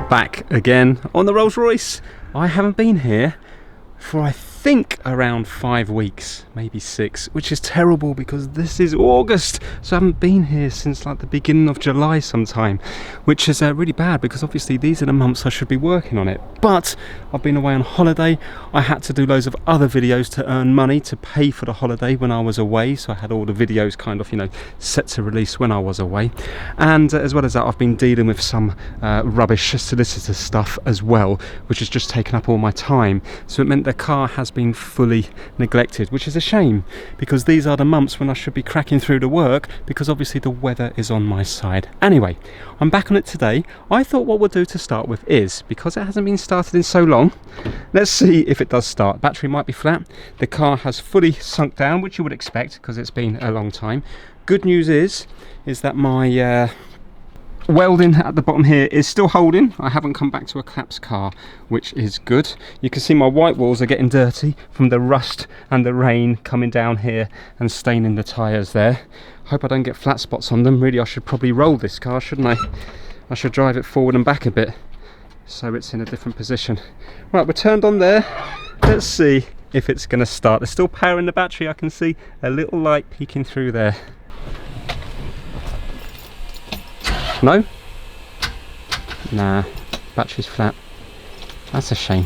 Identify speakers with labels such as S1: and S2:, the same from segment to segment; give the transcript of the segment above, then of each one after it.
S1: Back again on the Rolls Royce. I haven't been here for I think around 5 weeks, maybe 6, which is terrible because this is August, so I haven't been here since like the beginning of July sometime, which is really bad because obviously these are the months I should be working on it. But I've been away on holiday. I had to do loads of other videos to earn money to pay for the holiday when I was away, so I had all the videos kind of, you know, set to release when I was away. And as well as that, I've been dealing with some rubbish solicitor stuff as well, which has just taken up all my time. So it meant the car has been fully neglected, which is a shame because these are the months when I should be cracking through the work because obviously the weather is on my side. Anyway, I'm back on it today. I thought what we'll do to start with is, because it hasn't been started in so long, let's see if it does start. Battery might be flat. The car has fully sunk down, which you would expect because it's been a long time. Good news is that my welding at the bottom here is still holding. I haven't come back to a collapsed car, which is good. You can see my white walls are getting dirty from the rust and the rain coming down here and staining the tyres there. Hope I don't get flat spots on them. Really, I should probably roll this car, shouldn't I? I should drive it forward and back a bit so it's in a different position. Right, we're turned on there. Let's see if it's going to start. There's still power in the battery. I can see a little light peeking through there. No? Nah, battery's flat. That's a shame.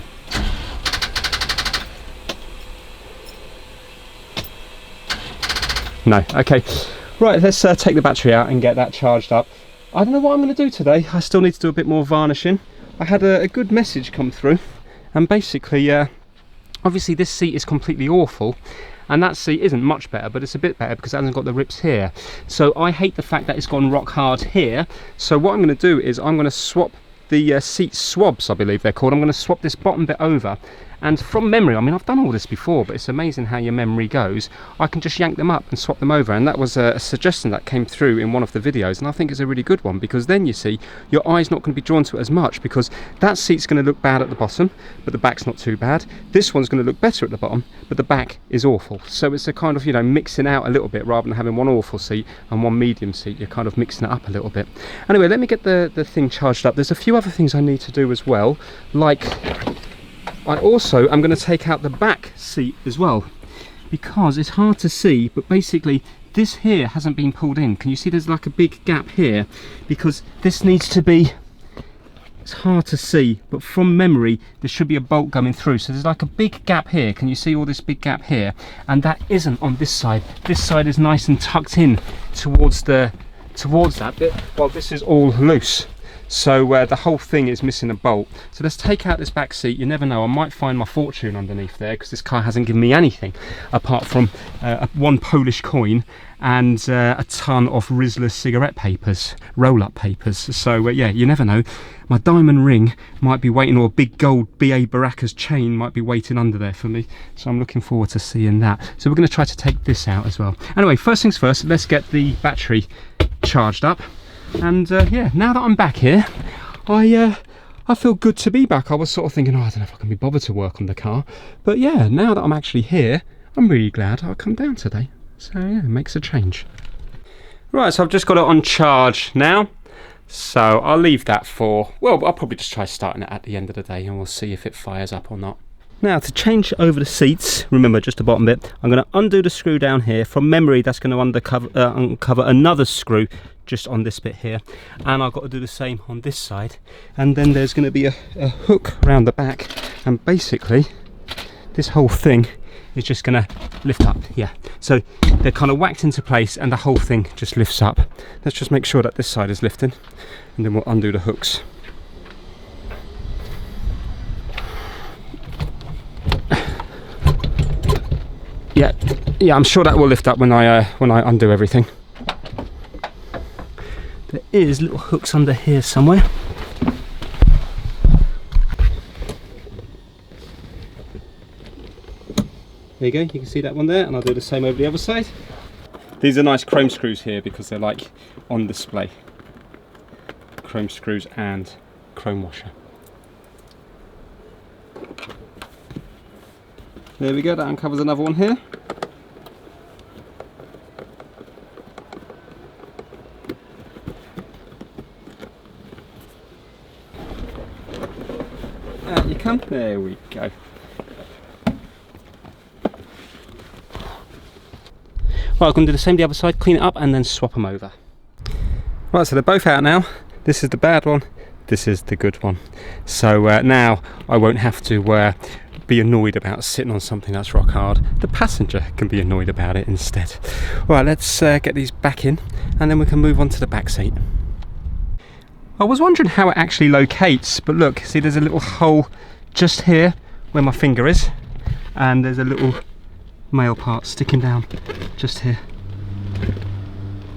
S1: No, okay. Right, let's take the battery out and get that charged up. I don't know what I'm going to do today. I still need to do a bit more varnishing. I had a good message come through, and basically, obviously this seat is completely awful. And that seat isn't much better, but it's a bit better because it hasn't got the rips here. So I hate the fact that it's gone rock hard here. So what I'm going to do is I'm going to swap the seat swabs, I believe they're called. I'm going to swap this bottom bit over. And from memory, I mean, I've done all this before, but it's amazing how your memory goes. I can just yank them up and swap them over. And that was a suggestion that came through in one of the videos. And I think it's a really good one because then you see your eye's not going to be drawn to it as much because that seat's going to look bad at the bottom, but the back's not too bad. This one's going to look better at the bottom, but the back is awful. So it's a kind of, you know, mixing out a little bit rather than having one awful seat and one medium seat. You're kind of mixing it up a little bit. Anyway, let me get the thing charged up. There's a few other things I need to do as well, like I also am going to take out the back seat as well because it's hard to see, but basically this here hasn't been pulled in. Can you see there's like a big gap here because this needs to be, it's hard to see, but from memory there should be a bolt coming through. So there's like a big gap here. Can you see all this big gap here? And that isn't on this side. This side is nice and tucked in towards that bit, while this is all loose. So the whole thing is missing a bolt. So let's take out this back seat. You never know, I might find my fortune underneath there because this car hasn't given me anything apart from one Polish coin and a ton of Rizzler cigarette papers, roll-up papers. So yeah, you never know. My diamond ring might be waiting, or a big gold B.A. Baracus chain might be waiting under there for me. So I'm looking forward to seeing that. So we're going to try to take this out as well. Anyway, first things first, let's get the battery charged up. And yeah, now that I'm back here, I feel good to be back. I was sort of thinking, oh, I don't know if I can be bothered to work on the car. But yeah, now that I'm actually here, I'm really glad I come down today. So yeah, it makes a change. Right, so I've just got it on charge now. So I'll leave that for, well, I'll probably just try starting it at the end of the day and we'll see if it fires up or not. Now to change over the seats, remember just the bottom bit, I'm going to undo the screw down here. From memory, that's going to uncover another screw just on this bit here, and I've got to do the same on this side. And then there's going to be a hook around the back, and basically this whole thing is just going to lift up. Yeah, so they're kind of whacked into place and the whole thing just lifts up. Let's just make sure that this side is lifting, and then we'll undo the hooks. Yeah, I'm sure that will lift up when I undo everything. There is little hooks under here somewhere. There you go, you can see that one there, and I'll do the same over the other side. These are nice chrome screws here because they're like on display. Chrome screws and chrome washer. There we go, that uncovers another one here. come. There we go. Right, I'm going to do the same the other side, clean it up and then swap them over. Right, so they're both out now. This is the bad one, this is the good one. So now I won't have to be annoyed about sitting on something that's rock hard. The passenger can be annoyed about it instead. Right, let's get these back in and then we can move on to the back seat. I was wondering how it actually locates, but look, see there's a little hole just here where my finger is, and there's a little male part sticking down just here.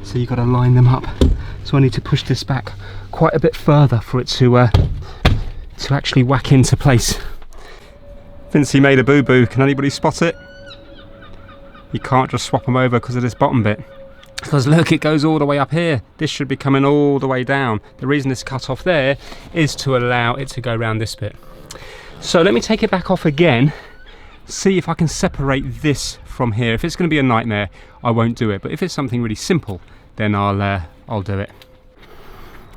S1: So you've got to line them up. So I need to push this back quite a bit further for it to actually whack into place. Vincy made a boo-boo. Can anybody spot it? You can't just swap them over because of this bottom bit. Because look, it goes all the way up here. This should be coming all the way down. The reason it's cut off there is to allow it to go around this bit. So let me take it back off again, see if I can separate this from here. If it's going to be a nightmare, I won't do it. But if it's something really simple, then I'll do it.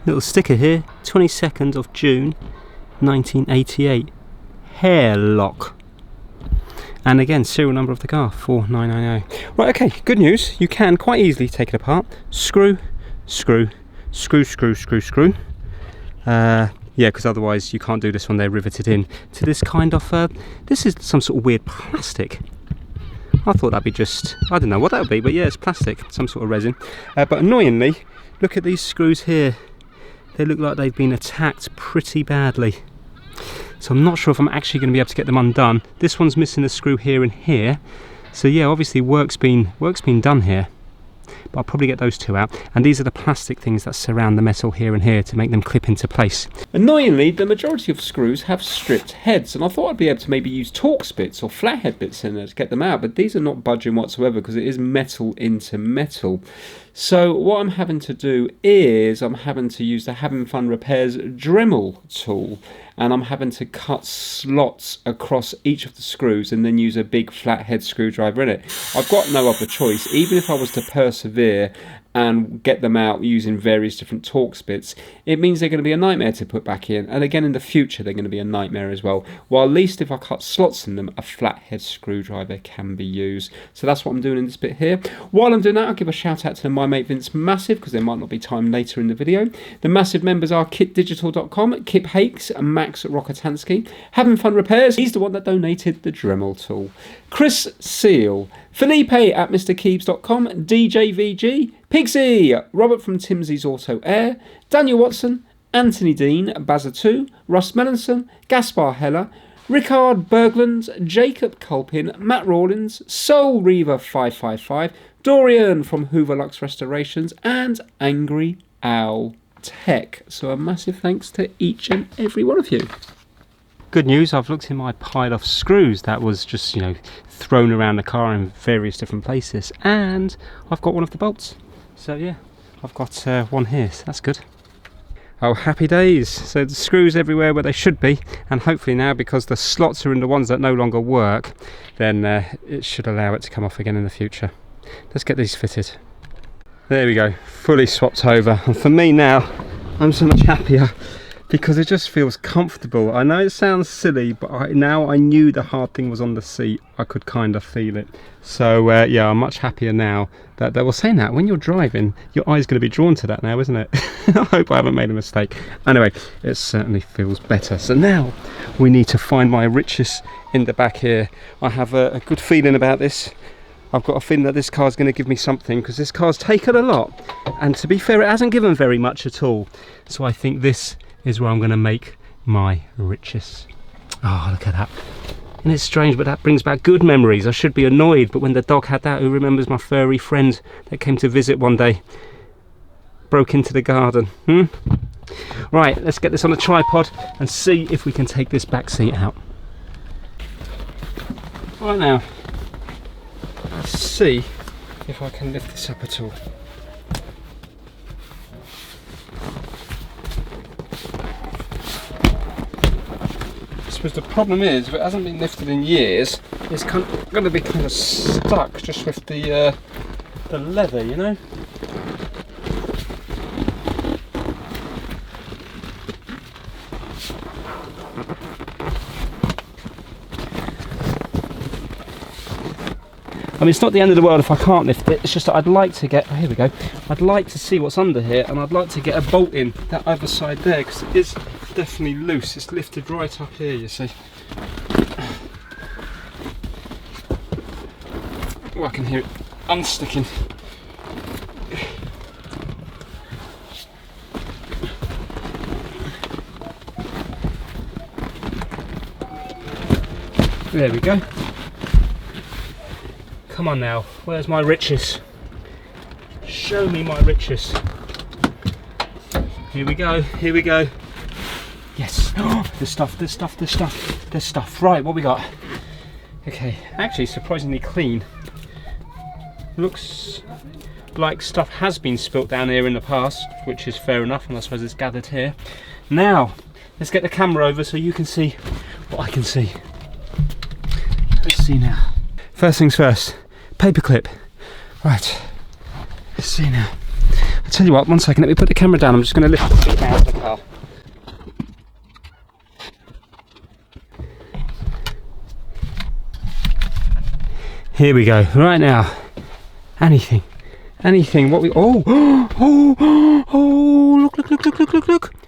S1: Little sticker here, 22nd of June 1988, hair lock. And again, serial number of the car, 4990. Right, okay, good news. You can quite easily take it apart. Screw, screw, screw, screw, screw, screw. Yeah, because otherwise you can't do this when they're riveted in to this kind of, this is some sort of weird plastic. I thought that'd be just, I don't know what that would be, but yeah, it's plastic, some sort of resin. But annoyingly, look at these screws here. They look like they've been attacked pretty badly. So I'm not sure if I'm actually going to be able to get them undone. This one's missing a screw here and here. So yeah, obviously work's been done here. But I'll probably get those two out. And these are the plastic things that surround the metal here and here to make them clip into place. Annoyingly, the majority of screws have stripped heads, and I thought I'd be able to maybe use Torx bits or flathead bits in there to get them out, but these are not budging whatsoever because it is metal into metal. So what I'm having to do is I'm having to use the Having Fun Repairs Dremel tool, and I'm having to cut slots across each of the screws and then use a big flathead screwdriver in it. I've got no other choice. Even if I was to persevere and get them out using various different Torx bits, it means they're going to be a nightmare to put back in, and again in the future they're going to be a nightmare as well. Well, at least if I cut slots in them, a flathead screwdriver can be used. So that's what I'm doing in this bit here. While I'm doing that, I'll give a shout out to my mate Vince Massive, because there might not be time later in the video. The Massive members are kitdigital.com, Kip Hakes and Max Rokotansky. Having Fun Repairs, he's the one that donated the Dremel tool. Chris Seal, Felipe at MrKeebs.com, DJVG, Pixie, Robert from Timsey's Auto Air, Daniel Watson, Anthony Dean, Bazza2, Russ Melanson, Gaspar Heller, Rickard Bergland, Jacob Culpin, Matt Rawlins, Soul Reaver 555, Dorian from Hoover Lux Restorations, and Angry Owl Tech. So a massive thanks to each and every one of you. Good news, I've looked in my pile of screws that was just, thrown around the car in various different places, and I've got one of the bolts. So yeah, I've got one here, so that's good. Oh, happy days. So the screws everywhere where they should be, and hopefully now, because the slots are in the ones that no longer work, then it should allow it to come off again in the future. Let's get these fitted. There we go, fully swapped over, and for me now, I'm so much happier because it just feels comfortable. I know it sounds silly, but now I knew the hard thing was on the seat. I could kind of feel it. So yeah, I'm much happier now that they were saying that when you're driving, your eye's going to be drawn to that now, isn't it? I hope I haven't made a mistake. Anyway, it certainly feels better. So now we need to find my riches in the back here. I have a good feeling about this. I've got a feeling that this car's going to give me something, because this car's taken a lot, and to be fair, it hasn't given very much at all. So I think this is where I'm going to make my riches. Oh, look at that. And it's strange, but that brings back good memories. I should be annoyed, but when the dog had that, who remembers my furry friend that came to visit one day? Broke into the garden. Right, let's get this on a tripod and see if we can take this back seat out. Right now, let's see if I can lift this up at all. I suppose the problem is, if it hasn't been lifted in years, it's going to be kind of stuck just with the leather, you know? mean, it's not the end of the world if I can't lift it. It's just that I'd like to get, oh, here we go. I'd like to see what's under here, and I'd like to get a bolt in that other side there, because it is definitely loose. It's lifted right up here, you see. Oh, I can hear it unsticking. There we go. Come on now, where's my riches? Show me my riches. Here we go, here we go. Yes, oh, there's stuff, there's stuff, there's stuff, there's stuff. Right, what we got? Okay, actually surprisingly clean. Looks like stuff has been spilt down here in the past, which is fair enough, and I suppose it's gathered here. Now, let's get the camera over so you can see what I can see. Let's see now. First things first, paperclip. Right, let's see now. I'll tell you what, one second, let me put the camera down. I'm just going to lift the seat out of the car. Here we go, right now. Anything, what we, look.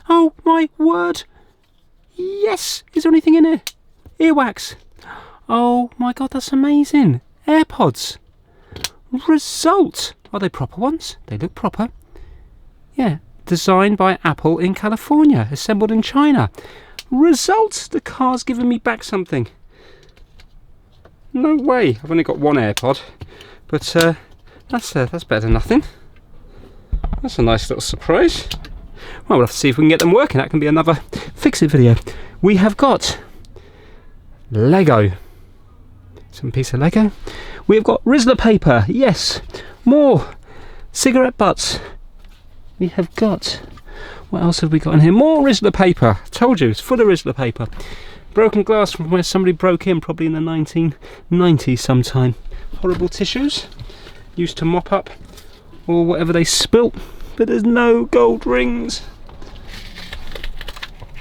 S1: Oh my word. Yes, is there anything in here? Earwax. Oh my god, that's amazing. AirPods. Result. Are they proper ones? They look proper. Yeah, designed by Apple in California, assembled in China. Result. The car's giving me back something. No way. I've only got one AirPod, but that's better than nothing. That's a nice little surprise. Well, we'll have to see if we can get them working. That can be another fix-it video. We have got Lego. Some piece of Lego. We've got Rizzler paper. Yes. More cigarette butts. We have got, what else have we got in here? More Rizzler paper. Told you, it's full of Rizzler paper. Broken glass from where somebody broke in, probably in the 1990s sometime. Horrible tissues used to mop up or whatever they spilt, but there's no gold rings.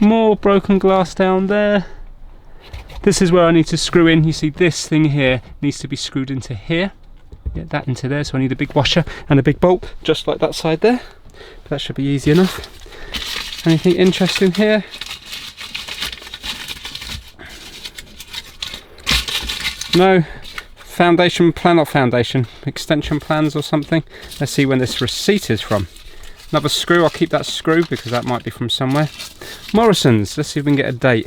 S1: More broken glass down there. This is where I need to screw in. You see, this thing here needs to be screwed into here. Get that into there, so I need a big washer and a big bolt, just like that side there. But that should be easy enough. Anything interesting here? No. Foundation plan, not foundation, extension plans or something. Let's see when this receipt is from. Another screw, I'll keep that screw because that might be from somewhere. Morrison's, let's see if we can get a date.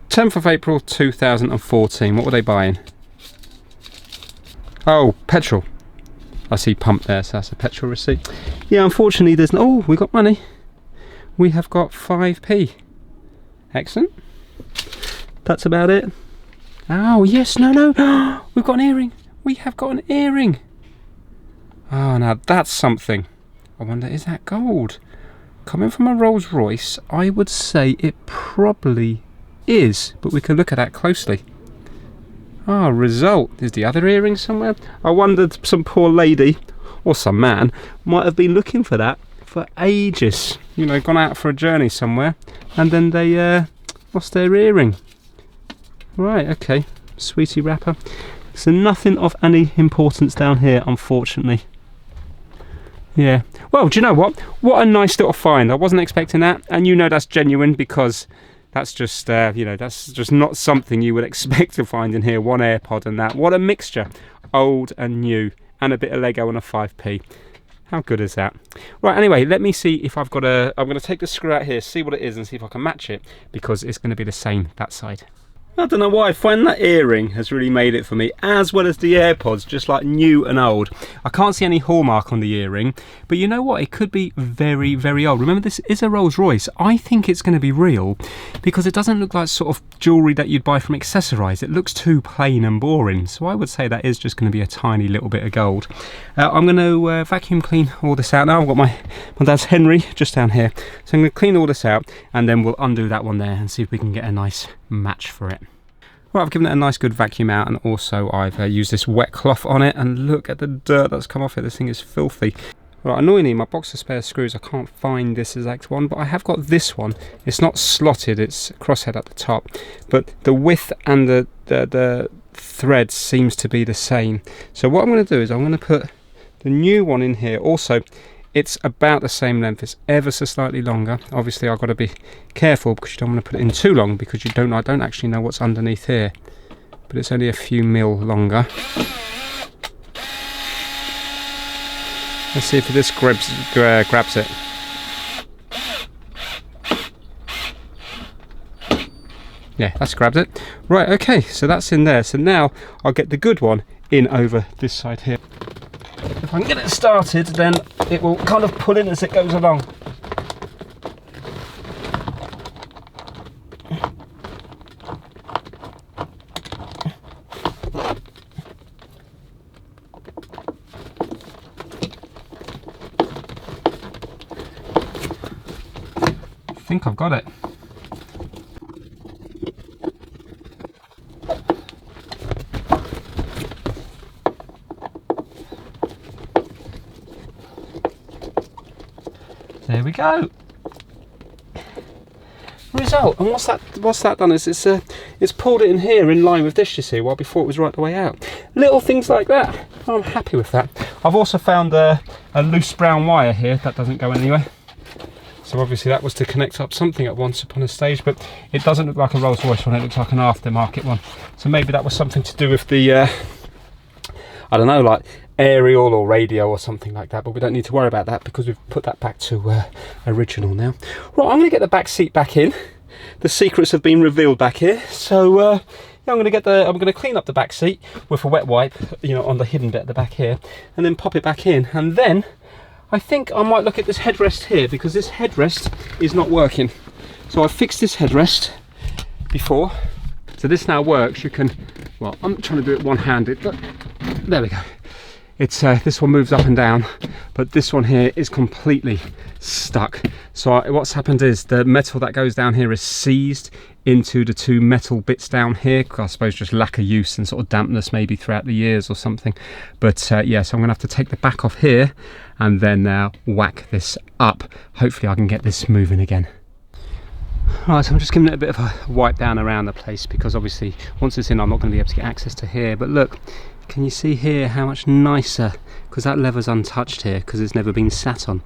S1: 10th of April 2014, what were they buying? Oh, petrol. I see pump there, so that's a petrol receipt. Yeah, unfortunately there's no, oh, we got money. We have got 5p. Excellent. That's about it. Oh, yes, no. We've got an earring. We have got an earring. Oh, now that's something. I wonder, is that gold? Coming from a Rolls Royce, I would say it probably is, but we can look at that closely. Ah, result. Is the other earring somewhere? I wondered, some poor lady, or some man, might have been looking for that for ages. You know, gone out for a journey somewhere, and then they lost their earring. Right, okay. Sweetie wrapper. So nothing of any importance down here, unfortunately. Yeah. Well, do you know what? What a nice little find. I wasn't expecting that, and you know that's genuine because that's just, you know, that's just not something you would expect to find in here. One AirPod and that. What a mixture. Old and new, and a bit of Lego and a 5p. How good is that? Right, anyway, let me see if I've got a... I'm going to take the screw out here, see what it is, and see if I can match it, because it's going to be the same that side. I don't know why, I find that earring has really made it for me, as well as the AirPods, just like new and old. I can't see any hallmark on the earring, but you know what, it could be very, very old. Remember, this is a Rolls Royce. I think it's going to be real, because it doesn't look like sort of jewellery that you'd buy from Accessorize. It looks too plain and boring, so I would say that is just going to be a tiny little bit of gold. I'm going to vacuum clean all this out now. I've got my dad's Henry just down here, so I'm going to clean all this out, and then we'll undo that one there and see if we can get a nice match for it. Right, I've given it a nice good vacuum out, and also I've used this wet cloth on it, and look at the dirt that's come off it. This thing is filthy. Right, annoyingly, my box of spare screws, I can't find this exact one, but I have got this one. It's not slotted, it's crosshead at the top, but the width and the thread seems to be the same. So what I'm going to do is I'm going to put the new one in here. Also, it's about the same length. It's ever so slightly longer. Obviously, I've got to be careful because you don't want to put it in too long, because I don't actually know what's underneath here. But it's only a few mil longer. Let's see if this grabs it. Yeah, that's grabbed it. Right, okay, so that's in there. So now I'll get the good one in over this side here. If I can get it started, then it will kind of pull in as it goes along. I think I've got it. There we go. Result. And what's that done is it's pulled it in here in line with this, you see, while before it was right the way out. Little things like that. I'm happy with that. I've also found a loose brown wire here that doesn't go anywhere. So obviously that was to connect up something at once upon a stage, but it doesn't look like a Rolls Royce one, it looks like an aftermarket one. So maybe that was something to do with the, I don't know, like aerial or radio or something like that, but we don't need to worry about that because we've put that back to original now. Right, I'm going to get the back seat back in. The secrets have been revealed back here. So yeah, I'm going to clean up the back seat with a wet wipe, you know, on the hidden bit at the back here, and then pop it back in. And then I think I might look at this headrest here, because this headrest is not working. So I fixed this headrest before, so this now works. You can, well, I'm trying to do it one-handed, but there we go. It's this one moves up and down, but this one here is completely stuck. So what's happened is the metal that goes down here is seized into the two metal bits down here. I suppose just lack of use and sort of dampness maybe throughout the years or something. But yeah, so I'm gonna have to take the back off here and then whack this up. Hopefully I can get this moving again. Right, so I'm just giving it a bit of a wipe down around the place, because obviously once it's in I'm not going to be able to get access to here. But look, can you see here how much nicer, because that lever's untouched here because it's never been sat on,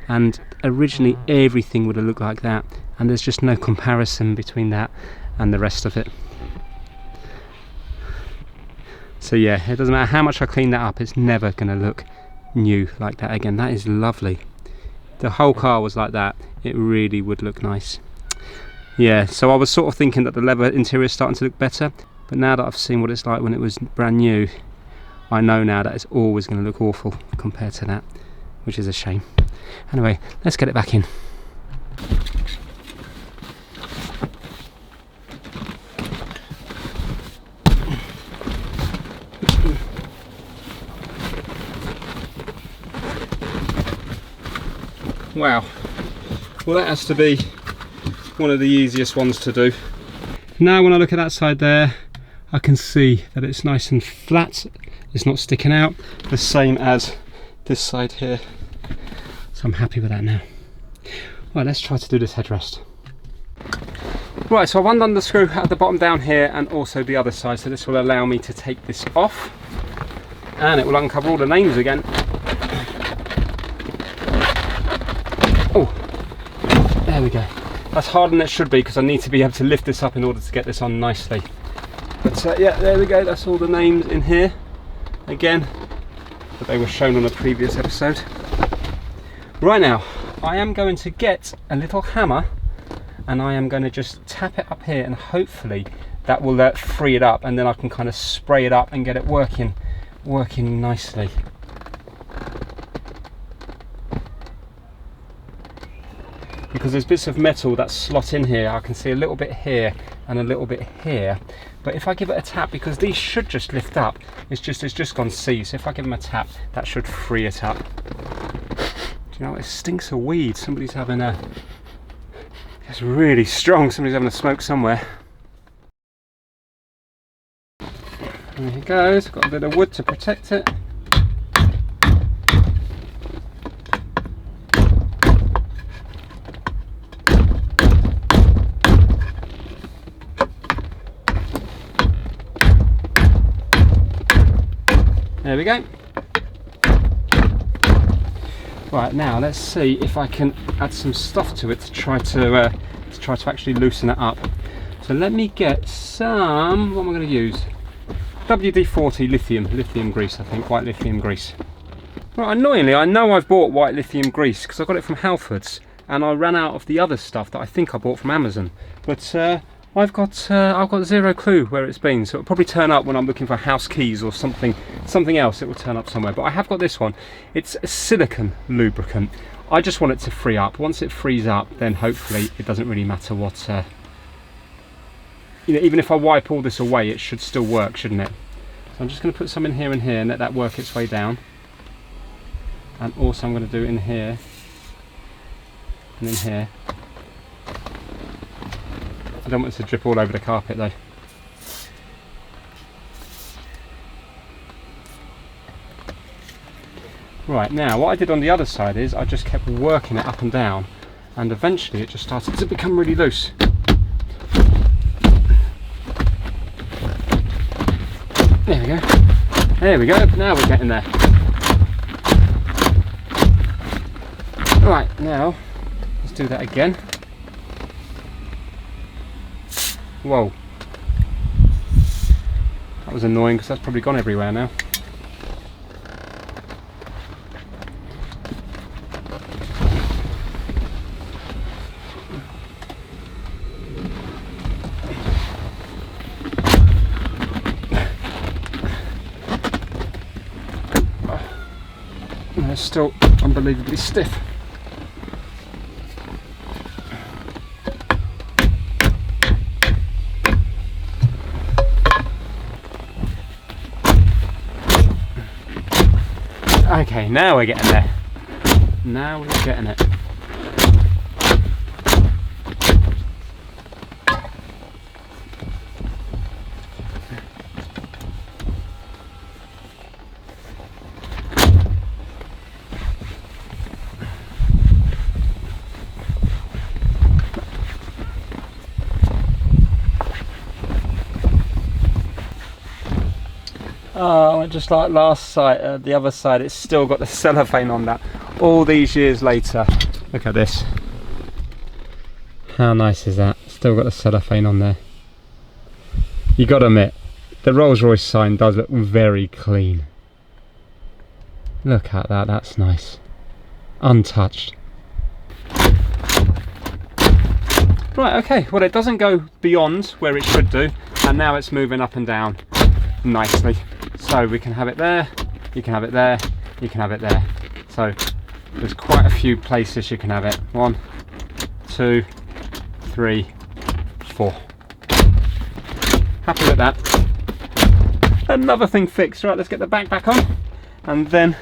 S1: and originally everything would have looked like that, and there's just no comparison between that and the rest of it. So yeah, it doesn't matter how much I clean that up, it's never going to look new like that again. That is lovely. The whole car was like that, it really would look nice. Yeah, so I was sort of thinking that the leather interior is starting to look better, but now that I've seen what it's like when it was brand new, I know now that it's always going to look awful compared to that, which is a shame. Anyway, let's get it back in. Wow, well that has to be one of the easiest ones to do. Now when I look at that side there, I can see that it's nice and flat, it's not sticking out, the same as this side here. So I'm happy with that now. Right, let's try to do this headrest. Right, so I've undone the screw at the bottom down here and also the other side, so this will allow me to take this off and it will uncover all the names again. Oh, there we go. That's harder than it should be because I need to be able to lift this up in order to get this on nicely. But yeah, there we go, that's all the names in here again, but they were shown on a previous episode. Right now, I am going to get a little hammer and I am going to just tap it up here, and hopefully that will free it up, and then I can kind of spray it up and get it working nicely. Because there's bits of metal that slot in here, I can see a little bit here and a little bit here, but if I give it a tap, because these should just lift up, it's just gone C, so if I give them a tap that should free it up. Do you know, it stinks of weed. Somebody's having a, it's really strong, somebody's having a smoke somewhere. There he goes, got a bit of wood to protect it. There we go. Right, now let's see if I can add some stuff to it to try to actually loosen it up. So let me get some, what am I going to use? WD-40 lithium grease, I think, white lithium grease. Right, annoyingly, I know I've bought white lithium grease because I got it from Halfords, and I ran out of the other stuff that I think I bought from Amazon. But I've got zero clue where it's been, so it'll probably turn up when I'm looking for house keys or something else. It will turn up somewhere. But I have got this one. It's a silicone lubricant. I just want it to free up. Once it frees up, then hopefully it doesn't really matter what. You know, even if I wipe all this away, it should still work, shouldn't it? So I'm just going to put some in here and let that work its way down. And also I'm going to do it in here and in here. I don't want it to drip all over the carpet though. Right, now what I did on the other side is I just kept working it up and down, and eventually it just started to become really loose. There we go. There we go. Now we're getting there. Right, now let's do that again. Whoa. That was annoying because that's probably gone everywhere now. It's still unbelievably stiff. Okay, now we're getting there. Now we're getting it. Oh, just like last side, the other side, it's still got the cellophane on that. All these years later. Look at this. How nice is that? Still got the cellophane on there. You got to admit, the Rolls Royce sign does look very clean. Look at that, that's nice. Untouched. Right, okay, well it doesn't go beyond where it should do, and now it's moving up and down nicely. So we can have it there, you can have it there, you can have it there. So there's quite a few places you can have it. 1, 2, 3, 4. Happy with that. Another thing fixed. Right, let's get the back on, and then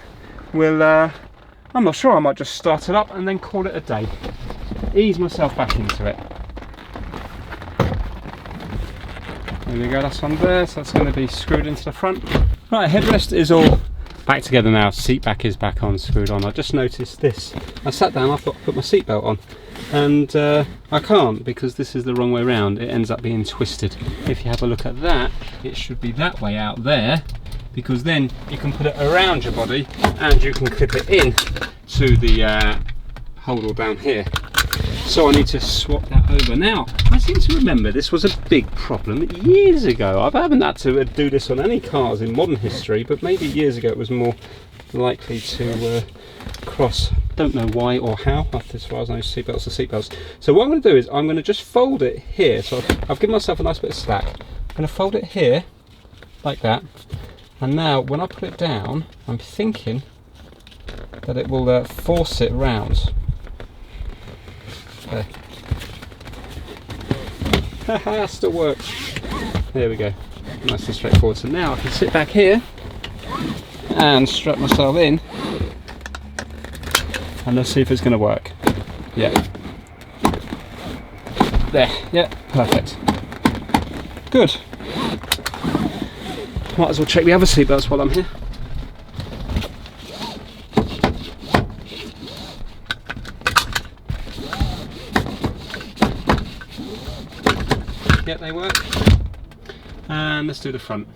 S1: we'll, I'm not sure, I might just start it up and then call it a day. Ease myself back into it. There we go, that's on there, so that's going to be screwed into the front. Right, headrest is all back together now, seat back is back on, screwed on. I just noticed this. I sat down, I've got to put my seatbelt on, and I can't because this is the wrong way around. It ends up being twisted. If you have a look at that, it should be that way out there, because then you can put it around your body and you can clip it in to the holdall down here. So I need to swap that over. Now, I seem to remember this was a big problem years ago. I haven't had to do this on any cars in modern history, but maybe years ago it was more likely to cross. Don't know why or how, as far as I know, seatbelts are seatbelts. So what I'm going to do is I'm going to just fold it here. So I've given myself a nice bit of slack. I'm going to fold it here, like that. And now when I put it down, I'm thinking that it will force it round. There. Haha, still works. There we go. Nice and straightforward. So now I can sit back here and strap myself in, and let's see if it's going to work. Yeah. There. Yeah. Perfect. Good. Might as well check the other seatbelts while I'm here. Yeah, they work. And let's do the front.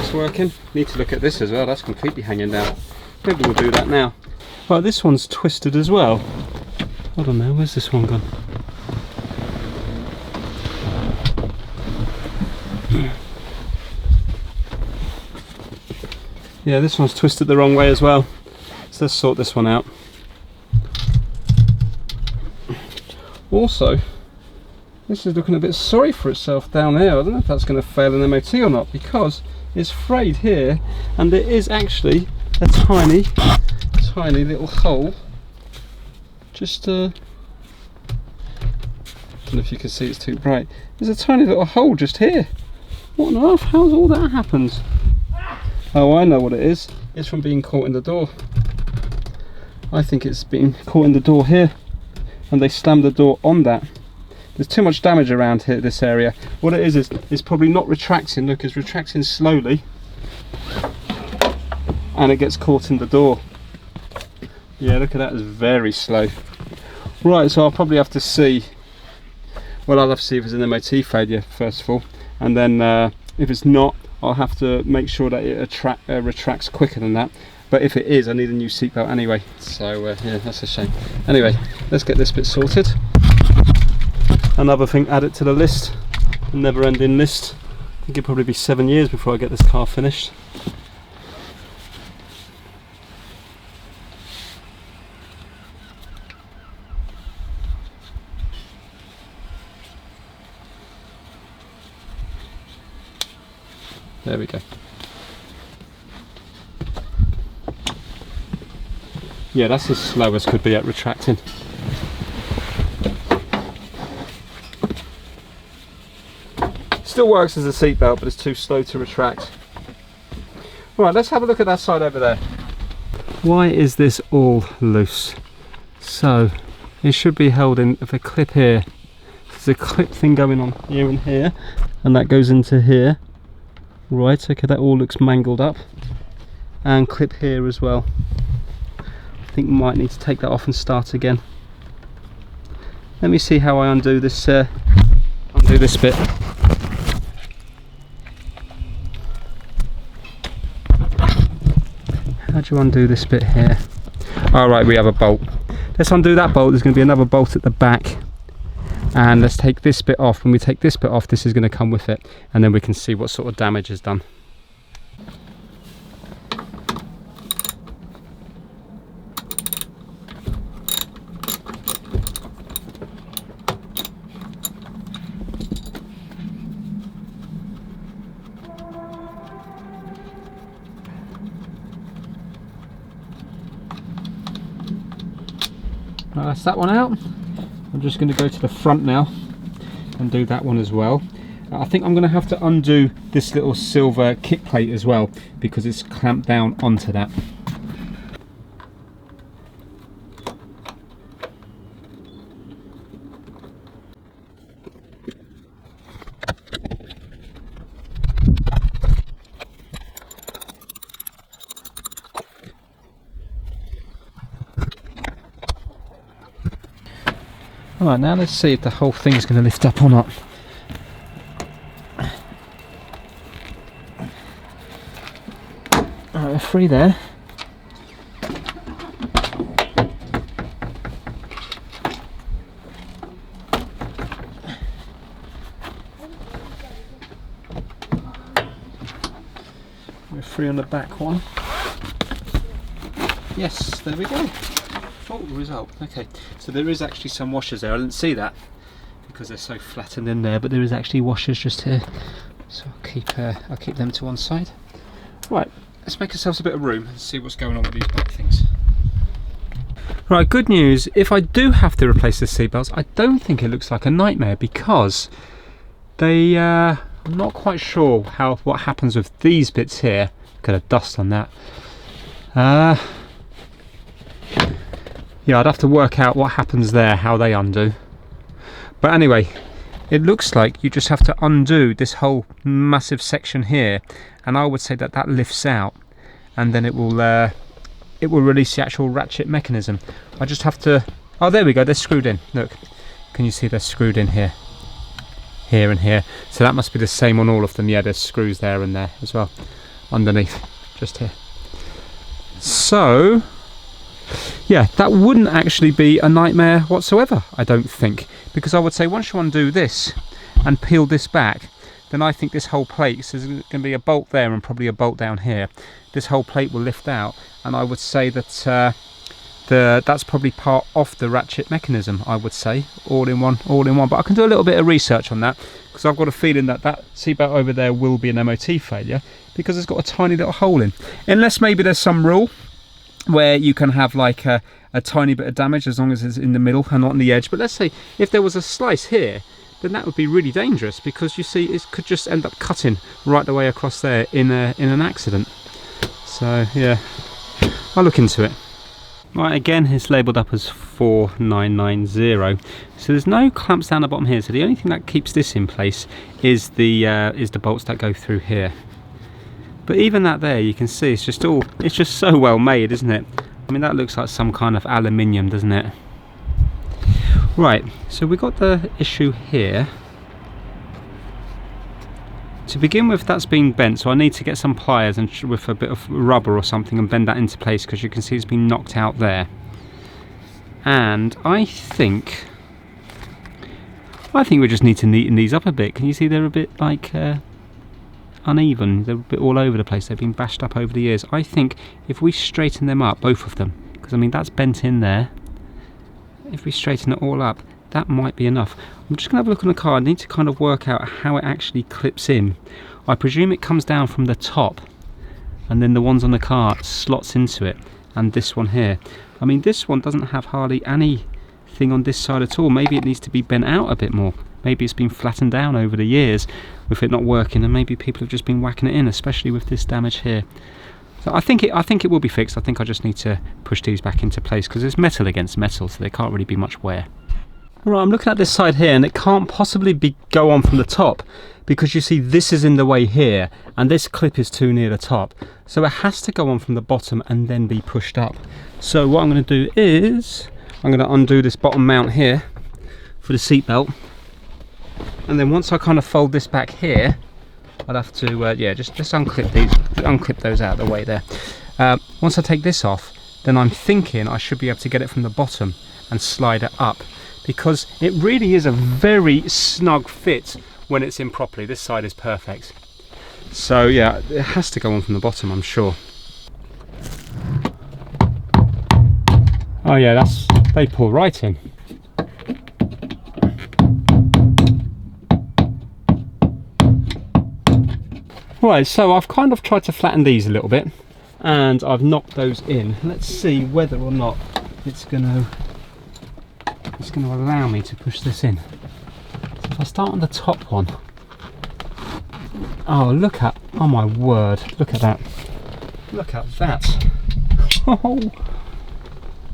S1: that's working. Need to look at this as well, that's completely hanging down. Maybe we'll do that now. Right, this one's twisted as well. Hold on now, where's this one gone? Yeah, this one's twisted the wrong way as well. So let's sort this one out. Also, this is looking a bit sorry for itself down here. I don't know if that's going to fail an MOT or not, because it's frayed here and there is actually a tiny little hole. Just don't know if you can see, it's too bright. There's a tiny little hole just here. What on earth? How's all that happened? Oh, I know what it is. It's from being caught in the door. I think it's been caught in the door here, and they slammed the door on that. There's too much damage around here, this area. What it is it's probably not retracting. Look, it's retracting slowly, and it gets caught in the door. Yeah, look at that, it's very slow. Right, so I'll probably have to see. Well, I'll have to see if it's an MOT failure first of all, and then if it's not, I'll have to make sure that it retracts quicker than that. But if it is, I need a new seatbelt anyway. So yeah, that's a shame. Anyway, let's get this bit sorted. Another thing added to the list, a never-ending list. I think it'll probably be 7 years before I get this car finished. There we go. Yeah, that's as slow as could be at retracting. Still works as a seatbelt, but it's too slow to retract. Right, let's have a look at that side over there. Why is this all loose? So, it should be held in with a clip here. There's a clip thing going on here and here, and that goes into here. Right, okay, that all looks mangled up. And clip here as well. I think we might need to take that off and start again. Let me see how I undo this bit. How do you undo this bit here? All right, we have a bolt. Let's undo that bolt. There's going to be another bolt at the back. And let's take this bit off. When we take this bit off, this is going to come with it, and then we can see what sort of damage is done. Right, that's that one out. I'm just going to go to the front now and do that one as well. I think I'm going to have to undo this little silver kick plate as well, because it's clamped down onto that. Alright, now let's see if the whole thing's going to lift up or not. Alright, we're free there. We're free on the back one. Yes, there we go. Fault result. Okay, so there is actually some washers there. I didn't see that because they're so flattened in there, but there is actually washers just here. So I'll keep them to one side. Right, let's make ourselves a bit of room and see what's going on with these back things. Right, good news. If I do have to replace the seatbelts, I don't think it looks like a nightmare, because they I'm not quite sure what happens with these bits here. Got a dust on that. Yeah, I'd have to work out what happens there, how they undo. But anyway, it looks like you just have to undo this whole massive section here, and I would say that that lifts out, and then it will release the actual ratchet mechanism. I just have to, oh there we go, they're screwed in. Look, can you see they're screwed in here? Here and here. So that must be the same on all of them. Yeah, there's screws there and there as well. underneath, just here. So yeah, that wouldn't actually be a nightmare whatsoever, I don't think, because I would say once you undo this and peel this back, then I think this whole plate, so there's going to be a bolt there and probably a bolt down here, this whole plate will lift out, and I would say that that's probably part of the ratchet mechanism, I would say, all in one. But I can do a little bit of research on that, because I've got a feeling that that seatbelt over there will be an MOT failure, because it's got a tiny little hole in, unless maybe there's some rule where you can have like a tiny bit of damage as long as it's in the middle and not on the edge. But let's say if there was a slice here, then that would be really dangerous, because you see it could just end up cutting right the way across there in an accident. So yeah, I'll look into it. Right, again it's labelled up as 4990, so there's no clamps down the bottom here, so the only thing that keeps this in place is the bolts that go through here. But even that there, you can see it's just so well made, isn't it? I mean, that looks like some kind of aluminium, doesn't it? Right, so we've got the issue here. To begin with, that's been bent, so I need to get some pliers and with a bit of rubber or something and bend that into place, because you can see it's been knocked out there. And I think we just need to neaten these up a bit. Can you see they're a bit like uneven? They're a bit all over the place. They've been bashed up over the years. I think if we straighten them up, both of them, because I mean that's bent in there, if we straighten it all up, that might be enough. I'm just going to have a look on the car. I need to kind of work out how it actually clips in. I presume it comes down from the top, and then the ones on the car slots into it, and this one here. I mean, this one doesn't have hardly anything on this side at all. Maybe it needs to be bent out a bit more. Maybe it's been flattened down over the years with it not working, and maybe people have just been whacking it in, especially with this damage here. So I think it will be fixed. I think I just need to push these back into place, because it's metal against metal, so there can't really be much wear. Right, I'm looking at this side here, and it can't possibly go on from the top, because you see this is in the way here, and this clip is too near the top, so it has to go on from the bottom and then be pushed up. So what I'm going to do is I'm going to undo this bottom mount here for the seat belt, and then once I kind of fold this back here, I'd have to yeah, just unclip those out of the way there. Once I take this off, then I'm thinking I should be able to get it from the bottom and slide it up, because it really is a very snug fit when it's in properly. This side is perfect. So yeah, it has to go on from the bottom, I'm sure. Oh yeah, they pull right in. Right, so I've kind of tried to flatten these a little bit, and I've knocked those in. Let's see whether or not it's going to allow me to push this in. So if I start on the top one, oh my word, look at that, oh,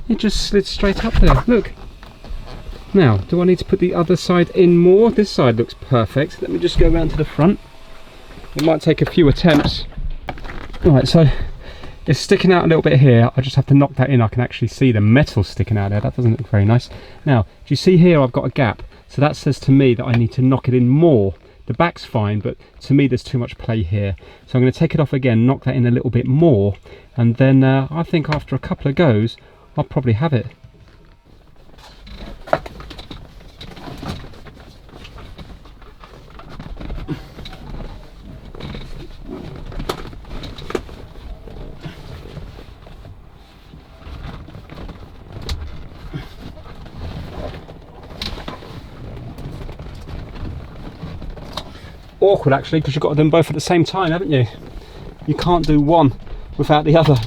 S1: it just slid straight up there, look. Now, do I need to put the other side in more? This side looks perfect. Let me just go around to the front. It might take a few attempts. Alright, so it's sticking out a little bit here. I just have to knock that in. I can actually see the metal sticking out there. That doesn't look very nice. Now, do you see here I've got a gap? So that says to me that I need to knock it in more. The back's fine, but to me there's too much play here. So I'm going to take it off again, knock that in a little bit more, and then I think after a couple of goes, I'll probably have it. Awkward actually, because you've got to do them both at the same time, haven't you? You can't do one without the other.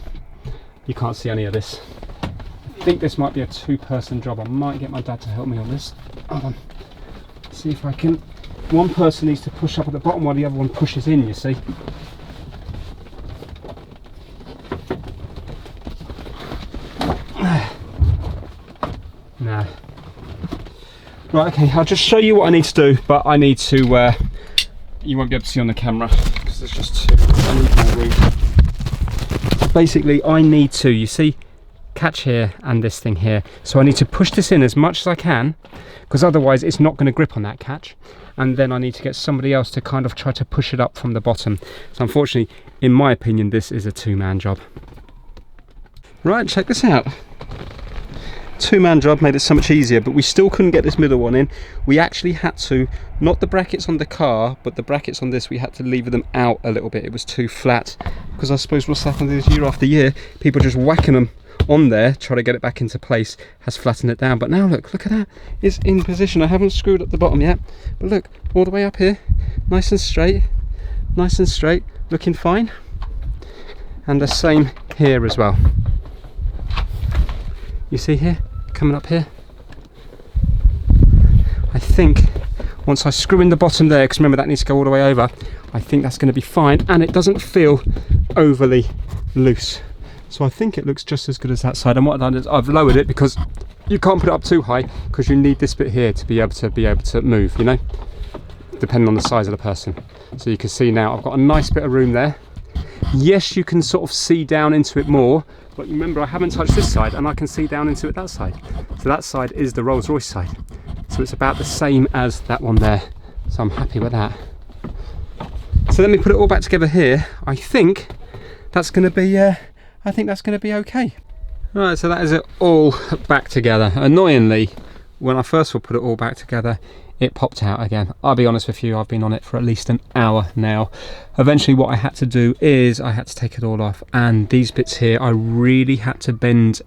S1: You can't see any of this. I think this might be a two-person job. I might get my dad to help me on this. Hold on. See if I can. One person needs to push up at the bottom while the other one pushes in, you see. Nah. Right, okay, I'll just show you what I need to do, but I need to you won't be able to see on the camera because there's just I need more room. So basically I need to, you see, catch here and this thing here, so I need to push this in as much as I can, because otherwise it's not going to grip on that catch, and then I need to get somebody else to kind of try to push it up from the bottom. So unfortunately, in my opinion, this is a two-man job. Right, check this out. Two-man job made it so much easier, but we still couldn't get this middle one in. We actually had to, not the brackets on the car, but the brackets on this, we had to lever them out a little bit. It was too flat, because I suppose what's happened is year after year, people just whacking them on there, try to get it back into place, has flattened it down. But now look at that, it's in position. I haven't screwed up the bottom yet, but look, all the way up here, nice and straight, looking fine. And the same here as well. You see here, coming up here. I think once I screw in the bottom there, because remember that needs to go all the way over, I think that's going to be fine, and it doesn't feel overly loose. So I think it looks just as good as that side. And what I've done is I've lowered it, because you can't put it up too high, because you need this bit here to be able to move, you know, depending on the size of the person. So you can see now I've got a nice bit of room there. Yes, you can sort of see down into it more, but remember I haven't touched this side, and I can see down into it that side. So that side is the Rolls Royce side. So it's about the same as that one there. So I'm happy with that. So let me put it all back together here. I think that's going to be okay. Right, so that is it all back together. Annoyingly, when I first put it all back together, it popped out again. I'll be honest with you, I've been on it for at least an hour now. Eventually what I had to do is I had to take it all off, and these bits here I really had to bend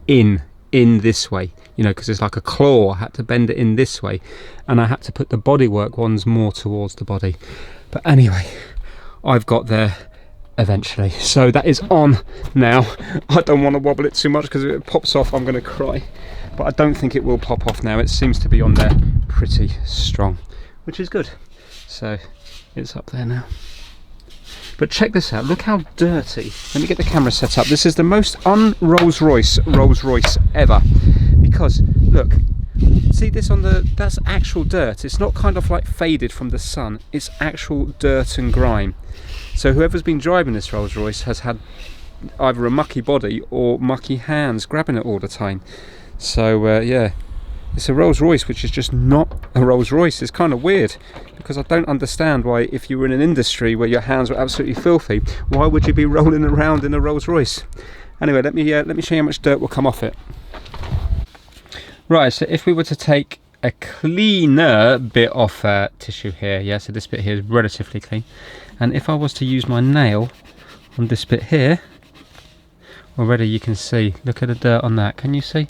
S1: in this way, you know, because it's like a claw. I had to bend it in this way, and I had to put the bodywork ones more towards the body. But anyway, I've got there eventually. So that is on now. I don't want to wobble it too much, because if it pops off I'm going to cry. But I don't think it will pop off now. It seems to be on there pretty strong, which is good. So it's up there now. But check this out, look how dirty. Let me get the camera set up. This is the most un-Rolls Royce ever. Because look, see this on the, that's actual dirt. It's not kind of like faded from the sun. It's actual dirt and grime. So whoever's been driving this Rolls Royce has had either a mucky body or mucky hands grabbing it all the time. So yeah, it's a Rolls Royce which is just not a Rolls Royce. It's kind of weird, because I don't understand why, if you were in an industry where your hands were absolutely filthy, why would you be rolling around in a Rolls Royce? Anyway, let me show you how much dirt will come off it. Right, so if we were to take a cleaner bit off tissue here, yeah, so this bit here is relatively clean, and if I was to use my nail on this bit here, already you can see, look at the dirt on that. Can you see?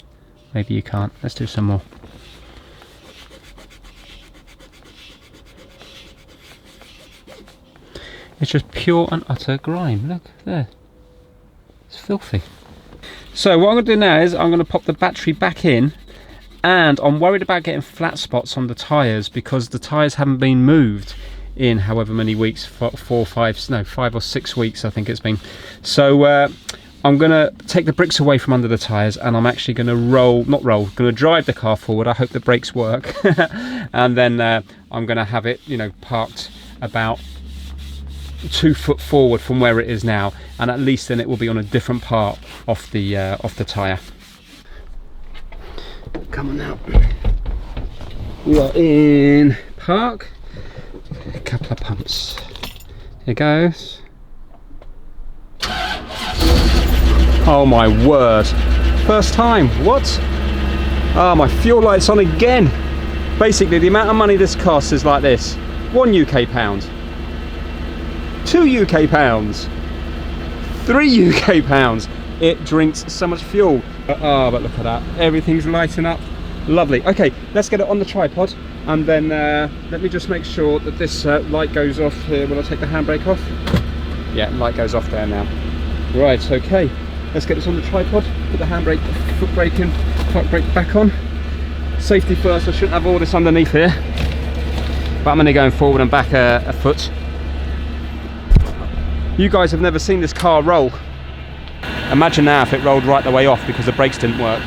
S1: Maybe you can't. Let's do some more. It's just pure and utter grime. Look there. It's filthy. So what I'm going to do now is I'm going to pop the battery back in, and I'm worried about getting flat spots on the tyres, because the tyres haven't been moved in however many weeks, 5 or 6 weeks I think it's been. So I'm going to take the bricks away from under the tyres, and I'm actually going to going to drive the car forward. I hope the brakes work. And then I'm going to have it, you know, parked about 2 foot forward from where it is now, and at least then it will be on a different part of the tyre. Come on now. We are in park. A couple of pumps. Here goes. Oh my word, first time, what? Ah, my fuel light's on again. Basically the amount of money this costs is like this: £1 UK, £2 UK, £3 UK. It drinks so much fuel. But look at that, everything's lighting up. Lovely. Okay, let's get it on the tripod, and then let me just make sure that this light goes off here when I take the handbrake off. Yeah, light goes off there now. Right, okay. Let's get this on the tripod, put the handbrake, foot brake in, park brake back on. Safety first, I shouldn't have all this underneath here. But I'm only going forward and back a foot. You guys have never seen this car roll. Imagine now if it rolled right the way off because the brakes didn't work.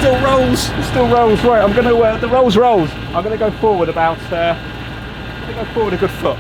S1: still rolls. It still rolls. Right, I'm gonna the rolls. I'm gonna go forward about. I'm gonna go forward a good foot.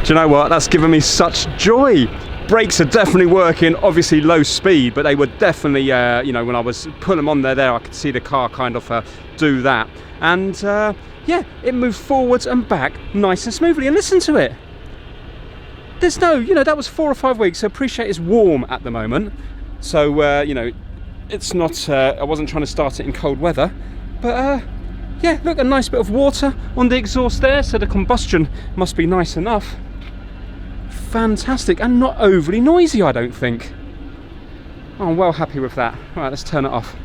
S1: Do you know what? That's given me such joy. Brakes are definitely working, obviously low speed, but they were definitely, you know, when I was putting them on there, I could see the car kind of do that. And yeah, it moved forwards and back nice and smoothly. And listen to it. There's no, you know, that was 4 or 5 weeks, so appreciate it's warm at the moment. So, you know, it's not, I wasn't trying to start it in cold weather, but yeah, look, a nice bit of water on the exhaust there, so the combustion must be nice enough. Fantastic, and not overly noisy, I don't think. Oh, I'm well happy with that. Right, let's turn it off.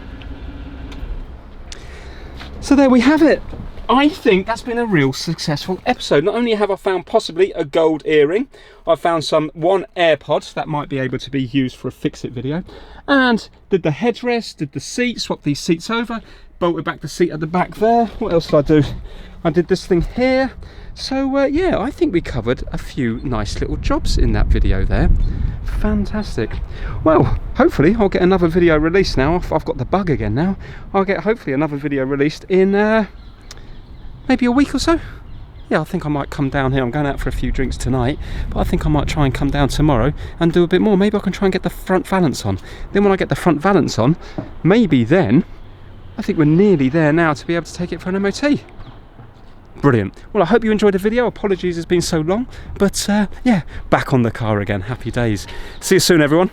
S1: So there we have it. I think that's been a real successful episode. Not only have I found possibly a gold earring, I found one AirPod that might be able to be used for a fix-it video, and did the headrest, did the seat, swapped these seats over, bolted back the seat at the back there. What else did I do? I did this thing here. So yeah, I think we covered a few nice little jobs in that video there. Fantastic. Well, hopefully I'll get another video released now. I've got the bug again now. I'll get hopefully another video released in maybe a week or so. Yeah, I think I might come down here. I'm going out for a few drinks tonight, but I think I might try and come down tomorrow and do a bit more. Maybe I can try and get the front valance on. Then when I get the front valance on, maybe then, I think we're nearly there now to be able to take it for an MOT. Brilliant. Well, I hope you enjoyed the video. Apologies it's been so long, but yeah, back on the car again. Happy days. See you soon, everyone.